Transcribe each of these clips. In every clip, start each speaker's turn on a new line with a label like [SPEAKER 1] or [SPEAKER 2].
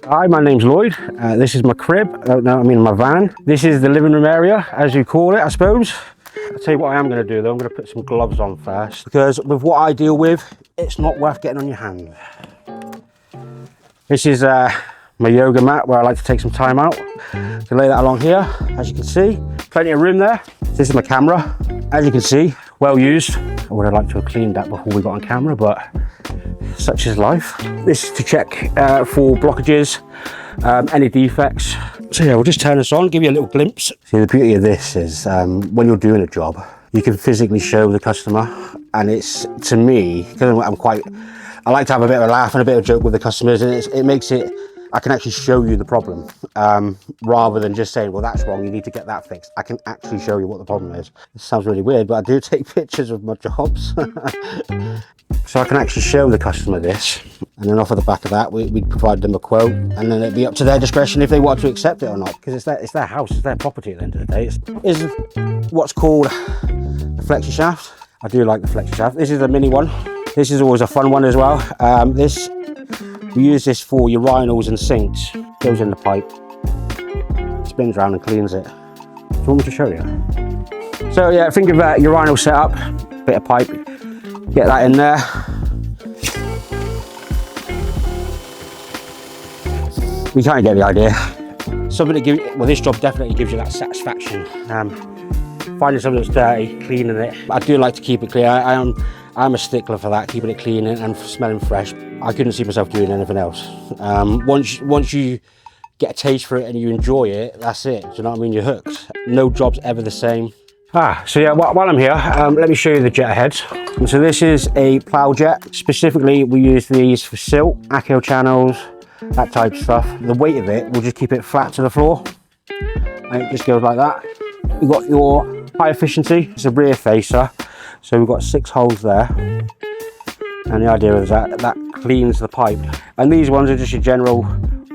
[SPEAKER 1] Hi, my name's Lloyd. This is my crib. My van. This is the living room area, as you call it, I suppose. I'll tell you what I am going to do though. I'm going to put some gloves on first, because with what I deal with, it's not worth getting on your hand. This is my yoga mat where I like to take some time out. So lay that along here, as you can see. Plenty of room there. This is my camera. As you can see, well used. I would have liked to have cleaned that before we got on camera, but such is life. This is to check for blockages, any defects. So yeah, we'll just turn this on, give you a little glimpse. See, the beauty of this is when you're doing a job, you can physically show the customer, and it's, to me, because I like to have a bit of a laugh and a bit of a joke with the customers, and it makes it, I can actually show you the problem, rather than just saying, well, that's wrong, you need to get that fixed. I can actually show you what the problem is. This sounds really weird, but I do take pictures of my jobs. So I can actually show the customer this, and then off of the back of that, we'd provide them a quote, and then it'd be up to their discretion if they want to accept it or not, because it's their house, it's their property at the end of the day. It's what's called the flexi shaft. I do like the flexi shaft. This is a mini one. This is always a fun one as well. We use this for urinals and sinks. Goes in the pipe, spins around and cleans it. Do you want me to show you? So yeah, think of a urinal setup, bit of pipe, get that in there. You kind of get the idea. Something that gives, well, this job definitely gives you that satisfaction. Finding something that's dirty, cleaning it. I do like to keep it clean. I'm a stickler for that, keeping it clean and smelling fresh. I couldn't see myself doing anything else. Once you get a taste for it and you enjoy it, that's it. Do you know what I mean? You're hooked. No job's ever the same. So yeah, while I'm here, let me show you the jet heads. And so this is a plow jet. Specifically, we use these for silt, ACO channels, that type of stuff. The weight of it will just keep it flat to the floor. And it just goes like that. You've got your high efficiency, it's a rear facer. So we've got 6 holes there. And the idea is that cleans the pipe. And these ones are just your general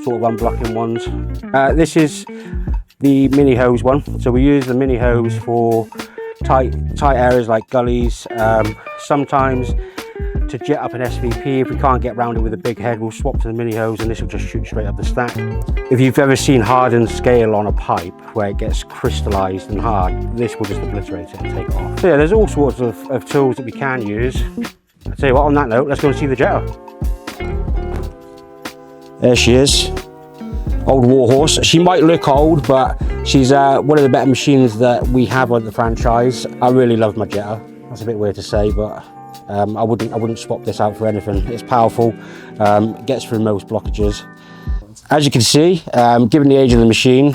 [SPEAKER 1] sort of unblocking ones. This is the mini hose one. So we use the mini hose for tight areas like gullies. Sometimes to jet up an SVP, if we can't get around it with a big head, we'll swap to the mini hose and this will just shoot straight up the stack. If you've ever seen hardened scale on a pipe where it gets crystallized and hard, this will just obliterate it and take it off. So yeah, there's all sorts of tools that we can use. I'll tell you what, on that note, let's go and see the jetter. There she is. Old warhorse. She might look old, but she's one of the better machines that we have on the franchise. I really love my jetter. That's a bit weird to say, but I wouldn't swap this out for anything. It's powerful, gets through most blockages. As you can see, given the age of the machine,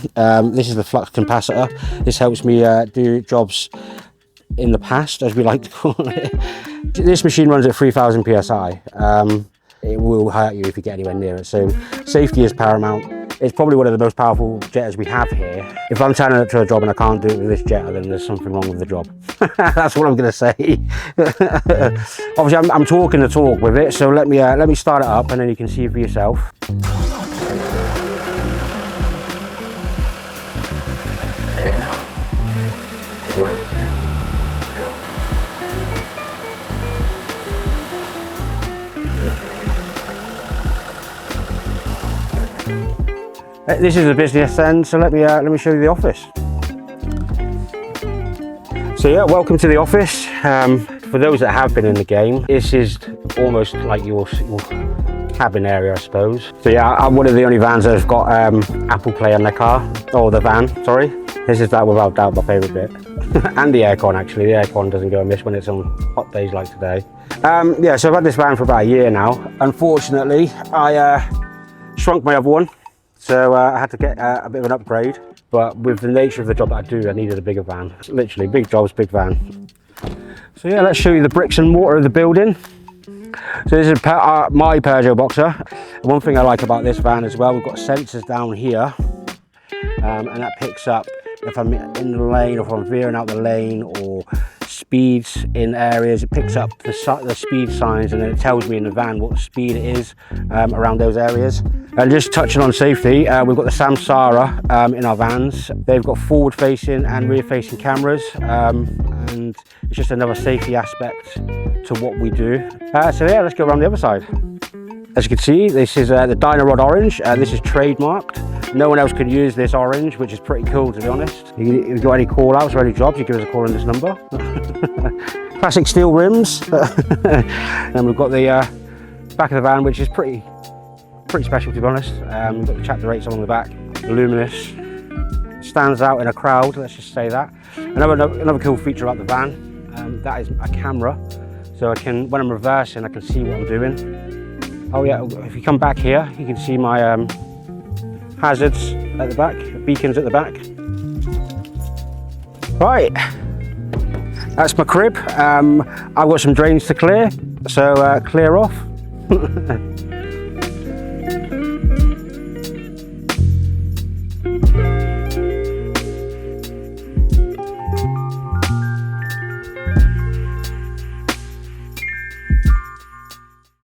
[SPEAKER 1] this is the flux capacitor. This helps me do jobs in the past, as we like to call it. This machine runs at 3000 PSI. It will hurt you if you get anywhere near it, so safety is paramount. It's probably one of the most powerful jetters we have here. If I'm turning up to a job and I can't do it with this jetter, then there's something wrong with the job. That's what I'm going to say. Obviously, I'm talking the talk with it, so let me start it up and then you can see for yourself. This is the business end, so let me show you the office. So yeah, welcome to the office. For those that have been in the game, this is almost like your cabin area, I suppose. So yeah, I'm one of the only vans that have got Apple Play on their car, or the van, sorry. This is that without doubt my favourite bit. And the aircon actually, the aircon doesn't go amiss when it's on hot days like today. Yeah, so I've had this van for about a year now. Unfortunately, I shrunk my other one. So I had to get a bit of an upgrade, but with the nature of the job that I do, I needed a bigger van. Literally, big jobs, big van. So yeah, let's show you the bricks and mortar of the building. So this is my Peugeot Boxer. One thing I like about this van as well, we've got sensors down here, and that picks up if I'm in the lane, or if I'm veering out the lane, or speeds in areas. It picks up the speed signs, and then it tells me in the van what speed it is around those areas. And just touching on safety, we've got the Samsara in our vans. They've got forward facing and rear facing cameras, and it's just another safety aspect to what we do. So yeah, let's go around the other side. As you can see, this is the Dyno-Rod orange. This is trademarked. No one else can use this orange, which is pretty cool, to be honest. If you've got any call outs or any jobs, you give us a call on this number. Classic steel rims. And we've got the back of the van, which is pretty special, to be honest. We've got the chapter 8s along the back, luminous. Stands out in a crowd, let's just say that. Another cool feature about the van, that is a camera. So I can, when I'm reversing, I can see what I'm doing. Oh yeah, if you come back here, you can see my hazards at the back, beacons at the back. Right, that's my crib. I've got some drains to clear, so clear off.